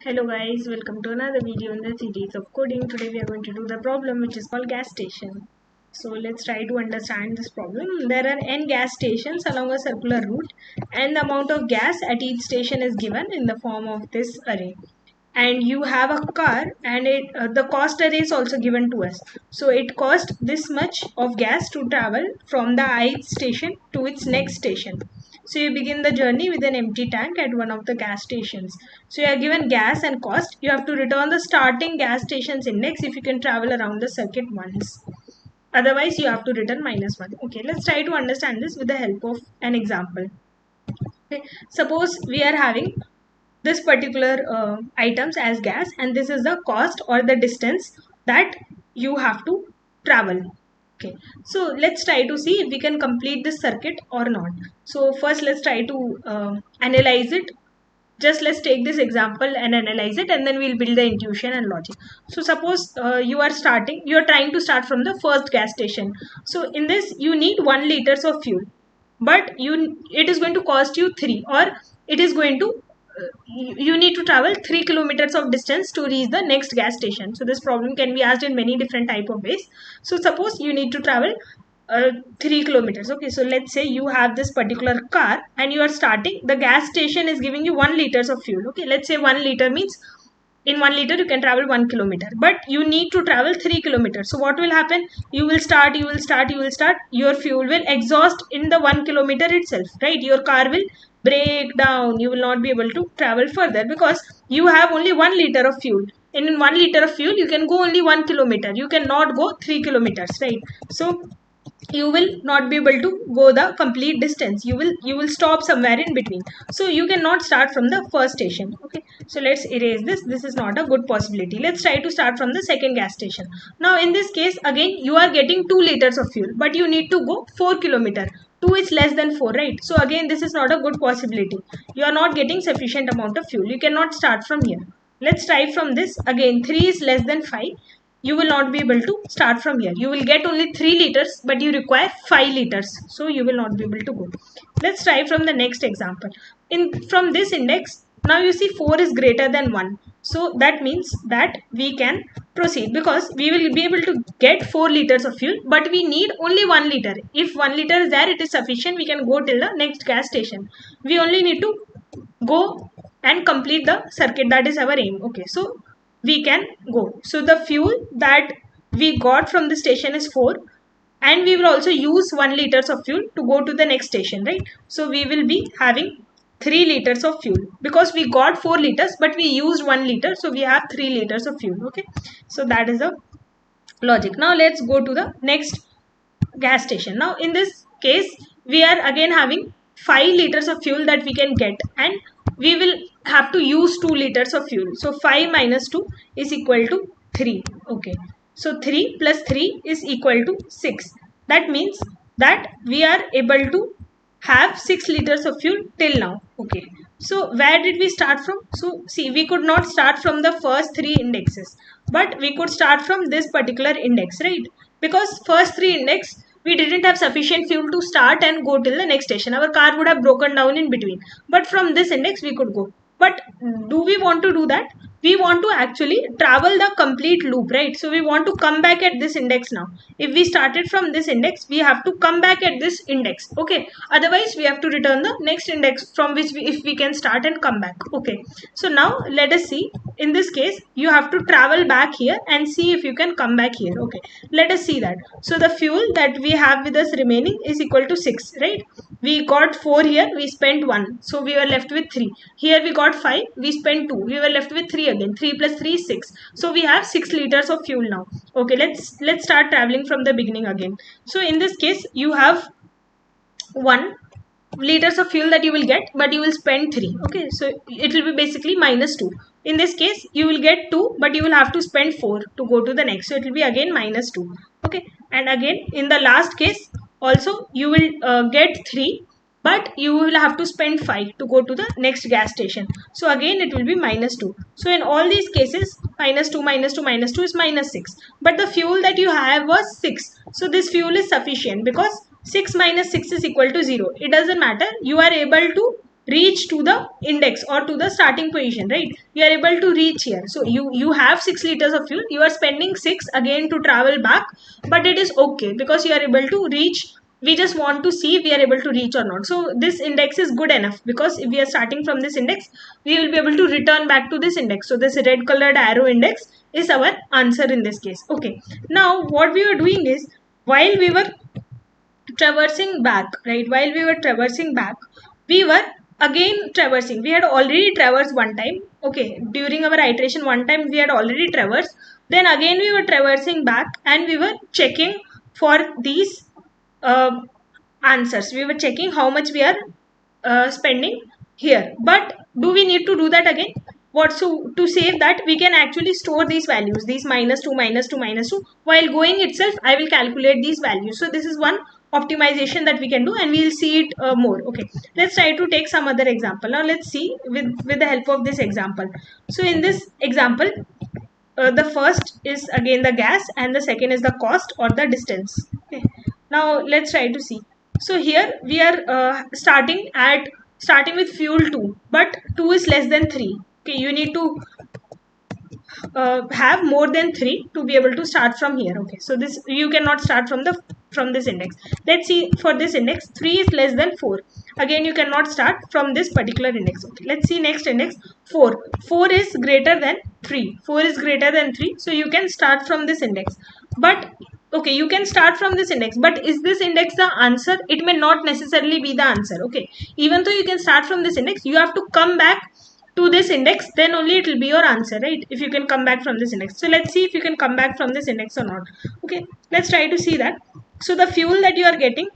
Hello guys, welcome to another video in the series of coding. Today we are going to do the problem which is called gas station. So let's try to understand this problem. There are n gas stations along a circular route and the amount of gas at each station is given in the form of this array. And you have a car and the cost array is also given to us. So it costs this much of gas to travel from the ith station to its next station. So you begin the journey with an empty tank at one of the gas stations. So you are given gas and cost. You have to return the starting gas station's index if you can travel around the circuit once. Otherwise, you have to return -1. Okay, let's try to understand this with the help of an example. Okay, suppose we are having this particular items as gas, and this is the cost or the distance that you have to travel. Okay, so let's try to see if we can complete this circuit or not. So first let's try to analyze it. Just let's take this example and analyze it, and then we'll build the intuition and logic. So suppose you are trying to start from the first gas station. So in this you need 1 liters of fuel, but it is going to cost you 3, or it is going to you need to travel 3 kilometers of distance to reach the next gas station. So this problem can be asked in many different type of ways. So suppose you need to travel 3 kilometers. Okay, so let's say you have this particular car and you are starting. The gas station is giving you 1 liters of fuel. Okay, let's say 1 liter means in 1 liter you can travel 1 kilometer, but you need to travel 3 kilometers. So what will happen? You will start, your fuel will exhaust in the 1 kilometer itself, right? Your car will break down. You will not be able to travel further because you have only 1 liter of fuel. And in 1 liter of fuel you can go only 1 kilometer. You cannot go 3 kilometers, right? So you will not be able to go the complete distance. You will stop somewhere in between. So you cannot start from the first station. Okay, so let's erase this is not a good possibility. Let's try to start from the second gas station. Now in this case again you are getting 2 liters of fuel, but you need to go 4 kilometer. 2 is less than 4, right? So again this is not a good possibility. You are not getting sufficient amount of fuel. You cannot start from here. Let's try from this. Again 3 is less than 5. You will not be able to start from here. You will get only 3 liters, but you require 5 liters. So you will not be able to go. Let's try from the next example. From this index, now you see 4 is greater than 1. So that means that we can proceed because we will be able to get 4 liters of fuel, but we need only 1 liter. If 1 liter is there, it is sufficient. We can go till the next gas station. We only need to go and complete the circuit. That is our aim. Okay, so we can go. So the fuel that we got from the station is 4, and we will also use 1 liters of fuel to go to the next station, right? So we will be having 3 liters of fuel because we got 4 liters but we used 1 liter, so we have 3 liters of fuel. Okay, so that is the logic. Now let's go to the next gas station. Now in this case we are again having 5 liters of fuel that we can get, and we will have to use 2 liters of fuel. So 5 minus 2 is equal to 3. Okay, so 3 plus 3 is equal to 6. That means that we are able to have 6 liters of fuel till now. Okay, so where did we start from? So see, we could not start from the first 3 indexes, but we could start from this particular index, right? Because first 3 index we didn't have sufficient fuel to start and go till the next station. Our car would have broken down in between, but from this index we could go. But do we want to do that? We want to actually travel the complete loop, right? So we want to come back at this index now. If we started from this index, we have to come back at this index. Okay, otherwise we have to return the next index from which if we can start and come back. Okay, so now let us see. In this case you have to travel back here and see if you can come back here. Okay, let us see that. So the fuel that we have with us remaining is equal to 6, right? We got 4 here, we spent 1, so we were left with 3. Here we got 5, we spent 2, we were left with 3 again. 3 plus 3 is 6, so we have 6 liters of fuel now. Okay, let's start traveling from the beginning again. So in this case you have 1 liters of fuel that you will get, but you will spend 3. Okay, so it will be basically -2. In this case you will get 2, but you will have to spend 4 to go to the next, so it will be again -2. Okay, and again in the last case also you will get 3, but you will have to spend 5 to go to the next gas station, so again it will be -2. So in all these cases -2 -2 is -6, but the fuel that you have was 6, so this fuel is sufficient because 6 minus 6 is equal to 0. It doesn't matter. You are able to reach to the index or to the starting position, right? You are able to reach here. So you have 6 liters of fuel, you are spending 6 again to travel back, but it is okay because you are able to reach. We just want to see if we are able to reach or not. So this index is good enough, because if we are starting from this index, we will be able to return back to this index. So this red colored arrow index is our answer in this case. Okay, now what we are doing is, while we were traversing back, right, while we were traversing back, we were again traversing. We had already traversed one time, okay, during our iteration one time we had already traversed. Then again we were traversing back, and we were checking for these uh, answers. We were checking how much we are spending here. But do we need to do that again? What? So to save that, we can actually store these values, these -2 -2 -2. While going itself, I will calculate these values. So this is one optimization that we can do, and we will see it more. Okay, let's try to take some other example. Now let's see with the help of this example. So in this example, the first is again the gas, and the second is the cost or the distance. Okay, now let's try to see. So here we are starting with fuel 2, but 2 is less than 3. Okay, you need to have more than 3 to be able to start from here. Okay, so this, you cannot start from this index. Let's see, for this index 3 is less than 4. Again, you cannot start from this particular index. Okay, let's see next index. 4 is greater than 3. 4 is greater than 3, so you can start from this index. But okay, you can start from this index, but is this index the answer? It may not necessarily be the answer. Okay, even though you can start from this index, you have to come back to this index, then only it will be your answer, right? If you can come back from this index. So let's see if you can come back from this index or not. Okay, let's try to see that. So the fuel that you are getting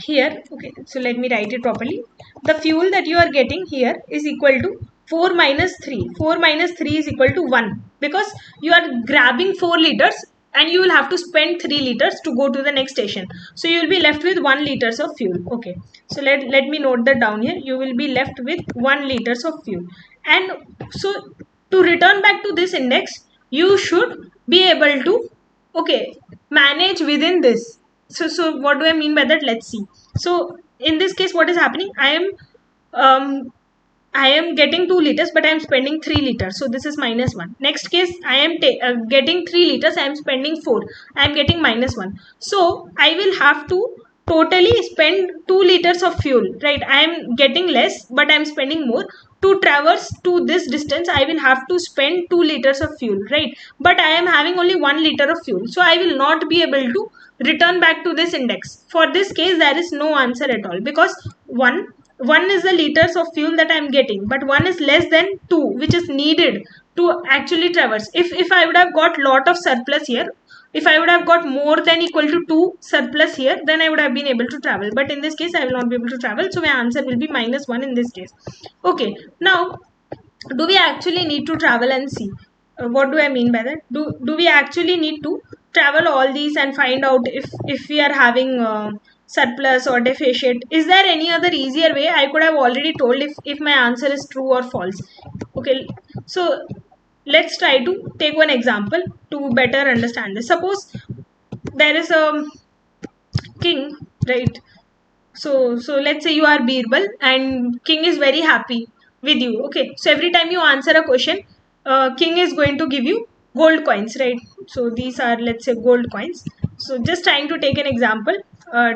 here, okay, so let me write it properly. The fuel that you are getting here is equal to 4 minus 3. 4 minus 3 is equal to 1, because you are grabbing 4 liters and you will have to spend 3 liters to go to the next station. So you will be left with 1 liters of fuel. Okay, so let me note that down here. You will be left with 1 liters of fuel. And so to return back to this index, you should be able to, okay, manage within this. So what do I mean by that? Let's see. So in this case, what is happening? I am getting 2 liters, but I am spending 3 liters. So this is -1. Next case, I am getting 3 liters. I am spending 4. I am getting -1. So I will have to totally spend 2 liters of fuel, right? I am getting less, but I am spending more. To traverse to this distance, I will have to spend 2 liters of fuel, right? But I am having only 1 liter of fuel. So I will not be able to return back to this index. For this case, there is no answer at all, because 1 is the liters of fuel that I am getting, but 1 is less than 2, which is needed to actually traverse. If I would have got lot of surplus here, if I would have got more than equal to 2 surplus here, then I would have been able to travel. But in this case, I will not be able to travel. So my answer will be -1 in this case. Okay, now do we actually need to travel and see? What do I mean by that? Do we actually need to travel all these and find out if we are having surplus or deficit? Is there any other easier way? I could have already told if my answer is true or false. Okay, so let's try to take one example to better understand this. Suppose there is a king, right? So let's say you are Birbal and king is very happy with you. Okay, so every time you answer a question, king is going to give you gold coins, right? So these are, let's say, gold coins. So just trying to take an example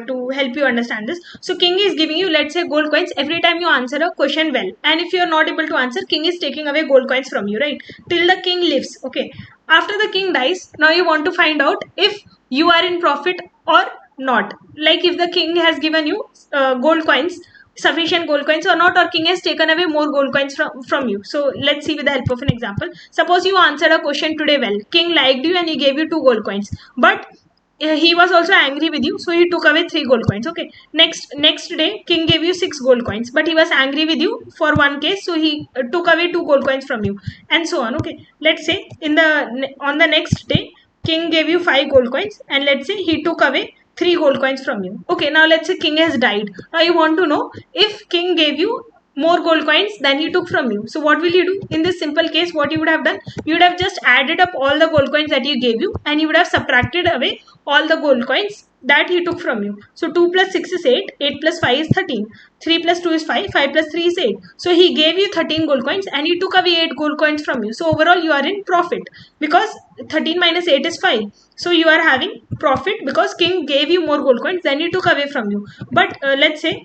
to help you understand this. So king is giving you, let's say, gold coins every time you answer a question well. And if you are not able to answer, king is taking away gold coins from you, right? Till the king lives. Okay, after the king dies, now you want to find out if you are in profit or not. Like if the king has given you gold coins, sufficient gold coins or not, or king has taken away more gold coins from you. So let's see with the help of an example. Suppose you answered a question today well, king liked you and he gave you 2 gold coins, but he was also angry with you, so he took away 3 gold coins. Okay, next day king gave you 6 gold coins, but he was angry with you for one case, so he took away 2 gold coins from you, and so on. Okay, let's say on the next day king gave you 5 gold coins, and let's say he took away 3 gold coins from you. Okay, now let's say king has died. Now you want to know if king gave you more gold coins than he took from you. So what will you do? In this simple case, what you would have done, you would have just added up all the gold coins that he gave you, and you would have subtracted away all the gold coins that he took from you. So 2 plus 6 is 8, 8 plus 5 is 13, 3 plus 2 is 5, 5 plus 3 is 8. So he gave you 13 gold coins and he took away 8 gold coins from you. So overall you are in profit, because 13 minus 8 is 5. So you are having profit because king gave you more gold coins than he took away from you. But let's say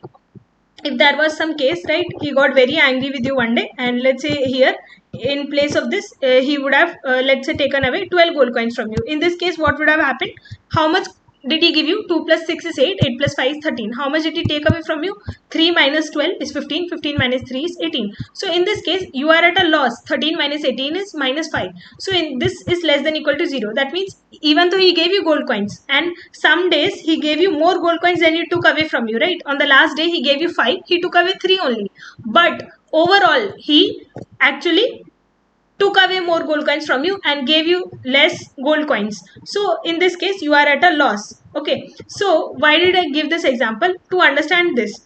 if there was some case, right, he got very angry with you one day, and let's say here in place of this he would have let's say taken away 12 gold coins from you. In this case, what would have happened? How much did he give you? 2 plus 6 is 8, 8 plus 5 is 13. How much did he take away from you? 3 minus 12 is 15, 15 minus 3 is 18. So in this case, you are at a loss. 13 minus 18 is minus 5. So in this is less than equal to 0. That means even though he gave you gold coins, and some days he gave you more gold coins than he took away from you, right? On the last day he gave you 5, he took away 3 only. But overall, he actually took away more gold coins from you and gave you less gold coins. So in this case, you are at a loss. Okay, so why did I give this example? To understand this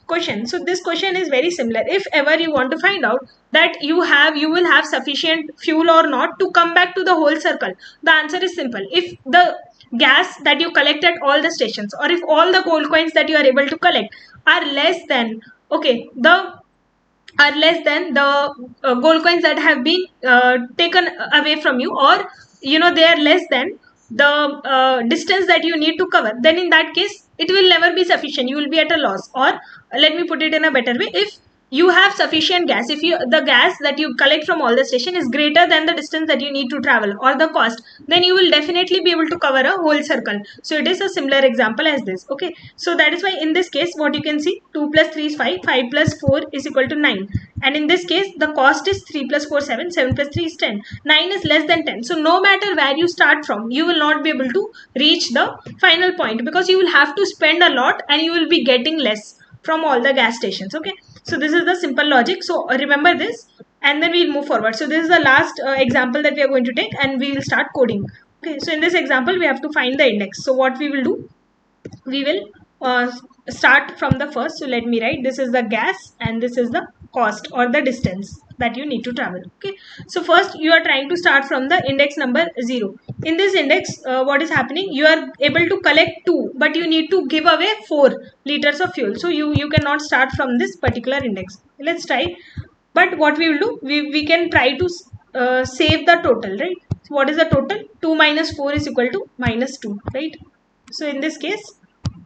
question. So this question is very similar. If ever you want to find out that you will have sufficient fuel or not to come back to the whole circle, the answer is simple. If the gas that you collect at all the stations, or if all the gold coins that you are able to collect are less than the gold coins that have been taken away from you, or they are less than the distance that you need to cover, then in that case it will never be sufficient. You will be at a loss. Or let me put it in a better way, if you have sufficient gas, if the gas that you collect from all the station is greater than the distance that you need to travel or the cost, then you will definitely be able to cover a whole circle. So it is a similar example as this. Okay, so that is why in this case what you can see, 2 plus 3 is 5, 5 plus 4 is equal to 9, and in this case the cost is 3 plus 4 7, 7 plus 3 is 10, 9 is less than 10. So no matter where you start from, you will not be able to reach the final point, because you will have to spend a lot and you will be getting less from all the gas stations. Okay, so this is the simple logic. So remember this, and then we'll move forward. So this is the last example that we are going to take, and we will start coding. Okay, so in this example we have to find the index. So what we will do, we will start from the first. So let me write, this is the gas and this is the cost or the distance that you need to travel. Okay, so first you are trying to start from the index number 0. In this index, what is happening, you are able to collect 2, but you need to give away 4 liters of fuel. So you cannot start from this particular index. Let's try. But what we will do, we can try to save the total, right? So what is the total? 2 minus 4 is equal to minus 2, right? So in this case,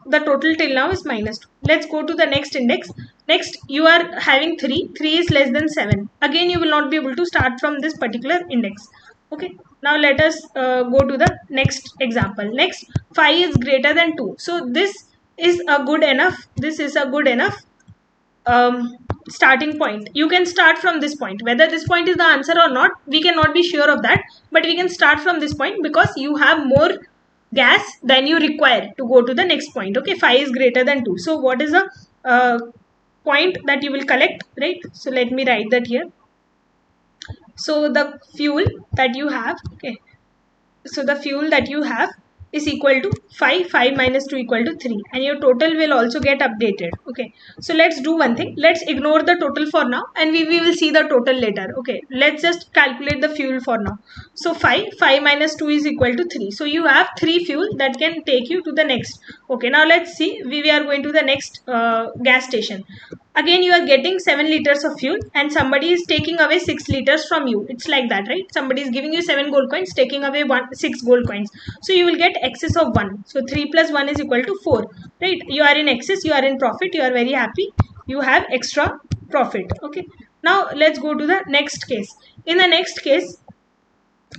the total till now is minus 2. Let's go to the next index. Next, you are having 3. 3 is less than 7. Again, you will not be able to start from this particular index. Okay. Now let us go to the next example. Next, 5 is greater than 2. So this is a good enough. This is a good enough starting point. You can start from this point. Whether this point is the answer or not, we cannot be sure of that. But we can start from this point because you have more gas than you require to go to the next point. Okay, 5 is greater than 2. So what is the point that you will collect, right? So let me write that here. So the fuel that you have, okay, so the fuel that you have is equal to 5. 5 minus 2 equal to 3, and your total will also get updated. Okay, so let's do one thing. Let's ignore the total for now, and we will see the total later. Okay, let's just calculate the fuel for now. So 5 minus 2 is equal to 3. So you have 3 fuel that can take you to the next. Okay, now let's see. We are going to the next gas station. Again, you are getting 7 liters of fuel, and somebody is taking away 6 liters from you. It's like that, right? Somebody is giving you 7 gold coins, taking away 6 gold coins. So you will get excess of 1. So 3 plus 1 is equal to 4, right? You are in excess, you are in profit, you are very happy. You have extra profit. Okay. Now let's go to the next case. In the next case,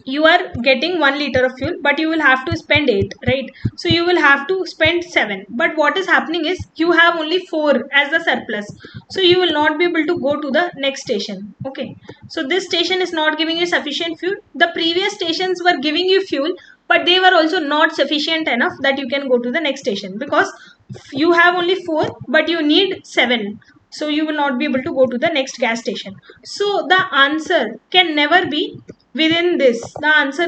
you are getting 1 liter of fuel, but you will have to spend 8, right? So you will have to spend 7. But what is happening is you have only 4 as the surplus. So you will not be able to go to the next station. Okay. So this station is not giving you sufficient fuel. The previous stations were giving you fuel, but they were also not sufficient enough that you can go to the next station, because you have only 4, but you need 7. So you will not be able to go to the next gas station. So the answer can never be within this. The answer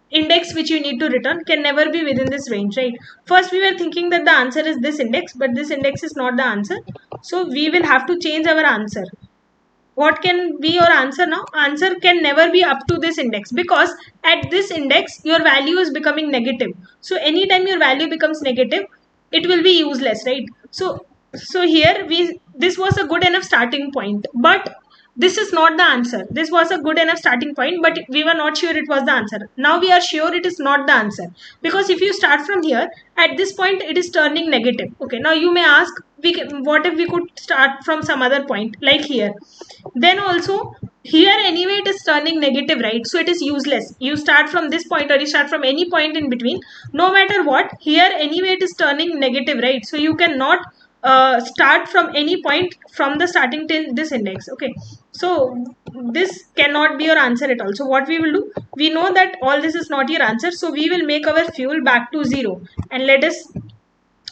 index which you need to return can never be within this range, right? First we were thinking that the answer is this index, but this index is not the answer. So we will have to change our answer. What can be your answer now? Answer can never be up to this index, because at this index your value is becoming negative. So anytime your value becomes negative, it will be useless, right? So here this was a good enough starting point, but this is not the answer. This was a good enough starting point, but we were not sure it was the answer. Now we are sure it is not the answer, because if you start from here, at this point it is turning negative. Okay, now you may ask, what if we could start from some other point like here? Then also here anyway it is turning negative, right? So it is useless. You start from this point or you start from any point in between, no matter what, here anyway it is turning negative, right? So you cannot start from any point from the starting till this index. Okay, so this cannot be your answer at all. So what we will do, we know that all this is not your answer, so we will make our fuel back to 0, and let us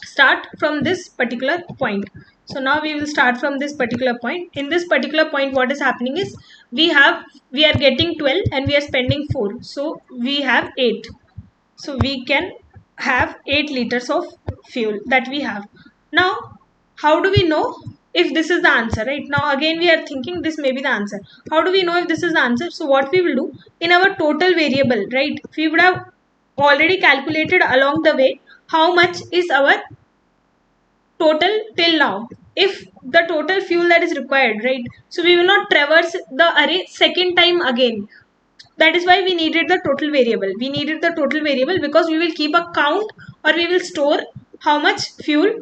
start from this particular point. So now we will start from this particular point. In this particular point, what is happening is we are getting 12 and we are spending 4, so we have 8. So we can have 8 liters of fuel that we have. Now how do we know if this is the answer? Right now again we are thinking this may be the answer. How do we know if this is the answer? So what we will do, in our total variable, right, we would have already calculated along the way how much is our total till now, if the total fuel that is required, right? So we will not traverse the array second time again. That is why we needed the total variable. We needed the total variable because we will keep a count, or we will store how much fuel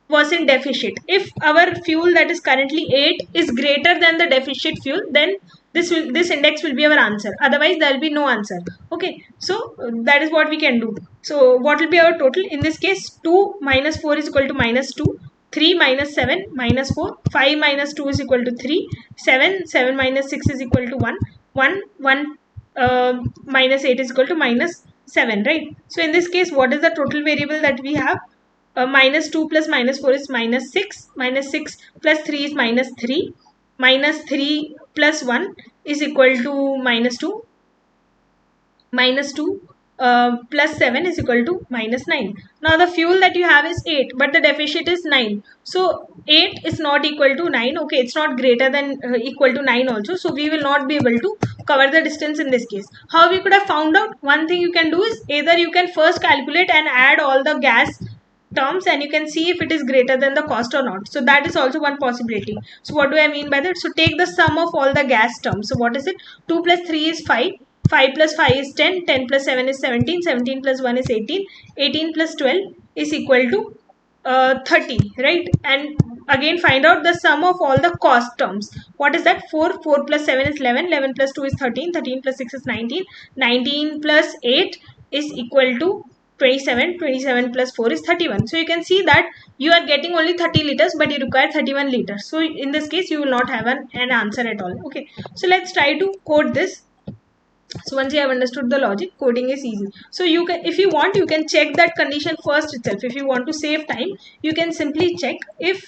was in deficit. If our fuel that is currently 8 is greater than the deficit fuel, then this index will be our answer. Otherwise there will be no answer. Okay, so that is what we can do. So what will be our total? In this case, 2 minus 4 is equal to minus 2. 3 minus 7 minus 4. 5 minus 2 is equal to 3. 7 minus 6 is equal to 1. 1 minus 8 is equal to minus 7, right? So in this case, what is the total variable that we have? Minus 2 plus minus 4 is minus 6. Minus 6 plus 3 is minus 3. Minus 3 plus 1 is equal to minus 2. Minus 2 plus 7 is equal to minus 9. Now the fuel that you have is 8, but the deficit is 9. So 8 is not equal to 9. Okay, it's not greater than equal to 9 also. So we will not be able to cover the distance in this case. How we could have found out? One thing you can do is, either you can first calculate and add all the gas terms, and you can see if it is greater than the cost or not. So that is also one possibility. So what do I mean by that? So take the sum of all the gas terms. So what is it? 2 plus 3 is 5. 5 plus 5 is 10. 10 plus 7 is 17. 17 plus 1 is 18. 18 plus 12 is equal to 30, right? And again find out the sum of all the cost terms. What is that? 4. 4 plus 7 is 11. 11 plus 2 is 13. 13 plus 6 is 19. 19 plus 8 is equal to 27. 27 plus 4 is 31. So you can see that you are getting only 30 liters, but you require 31 liters. So in this case, you will not have an answer at all. Okay, so let's try to code this. So once you have understood the logic, coding is easy. So you can, if you want, you can check that condition first itself. If you want to save time, you can simply check if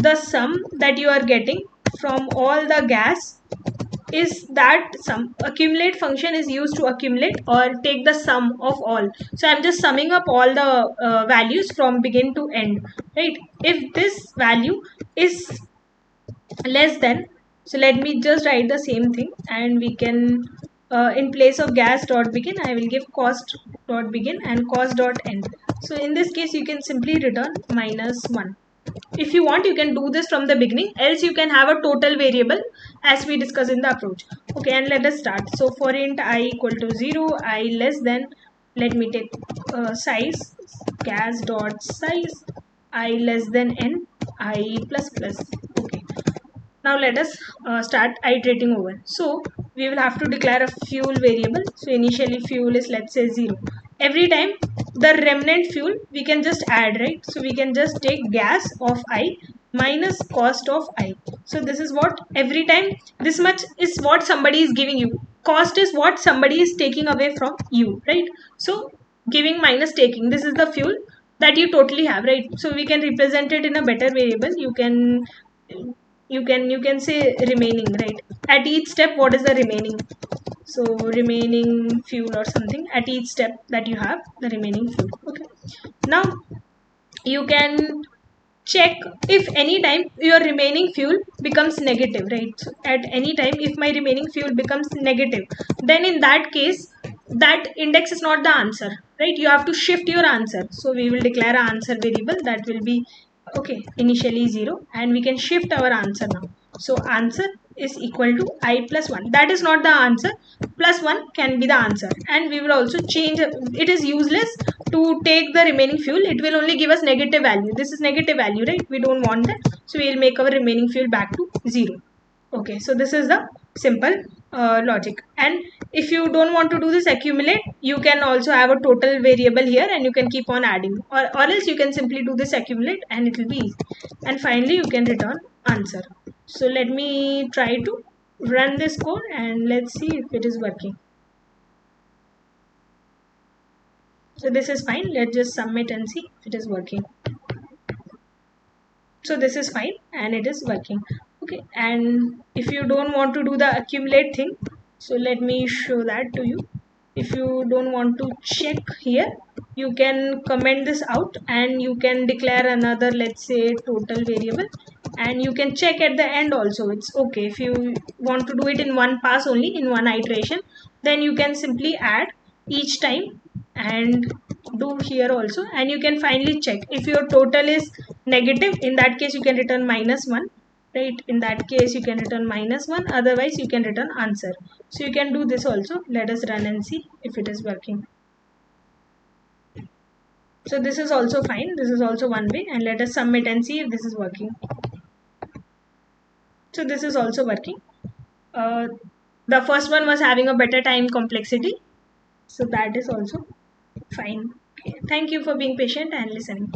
the sum that you are getting from all the gas is that sum. Accumulate function is used to accumulate or take the sum of all. So I'm just summing up all the values from begin to end, right? If this value is less than, so let me just write the same thing, and we can in place of gas dot begin, I will give cost dot begin and cost dot end. So in this case, you can simply return minus 1. If you want, you can do this from the beginning, else you can have a total variable as we discussed in the approach. Okay, and let us start. So for int I equal to 0, I less than, let me take size, gas dot size, I less than n, I plus plus. Okay, now let us start iterating over. So we will have to declare a fuel variable. So initially fuel is, let's say, 0. Every time the remnant fuel we can just add, right? So we can just take gas of I minus cost of I. So this is what, every time this much is what somebody is giving you. Cost is what somebody is taking away from you, right? So giving minus taking, this is the fuel that you totally have, right? So we can represent it in a better variable. You can say remaining, right? At each step, what is the remaining? So remaining fuel or something, at each step that you have the remaining fuel. Okay, now you can check if any time your remaining fuel becomes negative, right? So at any time if my remaining fuel becomes negative, then in that case that index is not the answer, right? You have to shift your answer. So we will declare an answer variable that will be okay initially 0, and we can shift our answer now. So answer is equal to I plus 1. That is not the answer, plus 1 can be the answer. And we will also change, it is useless to take the remaining fuel, it will only give us negative value. This is negative value, right? We don't want that, so we will make our remaining fuel back to 0. Okay, so this is the simple logic. And if you don't want to do this accumulate, you can also have a total variable here and you can keep on adding, or else you can simply do this accumulate and it will be easy. And finally you can return answer. So let me try to run this code and let's see if it is working. So this is fine. Let's just submit and see if it is working. So this is fine and it is working. Okay, and if you don't want to do the accumulate thing, so let me show that to you. If you don't want to check here, you can comment this out and you can declare another, let's say, total variable, and you can check at the end also. It's okay. If you want to do it in one pass only, in one iteration, then you can simply add each time and do here also, and you can finally check if your total is negative. In that case you can return -1, right? In that case you can return -1, otherwise you can return answer. So you can do this also. Let us run and see if it is working. So this is also fine, this is also one way, and let us submit and see if this is working. So this is also working. The first one was having a better time complexity, so that is also fine. Okay. Thank you for being patient and listening.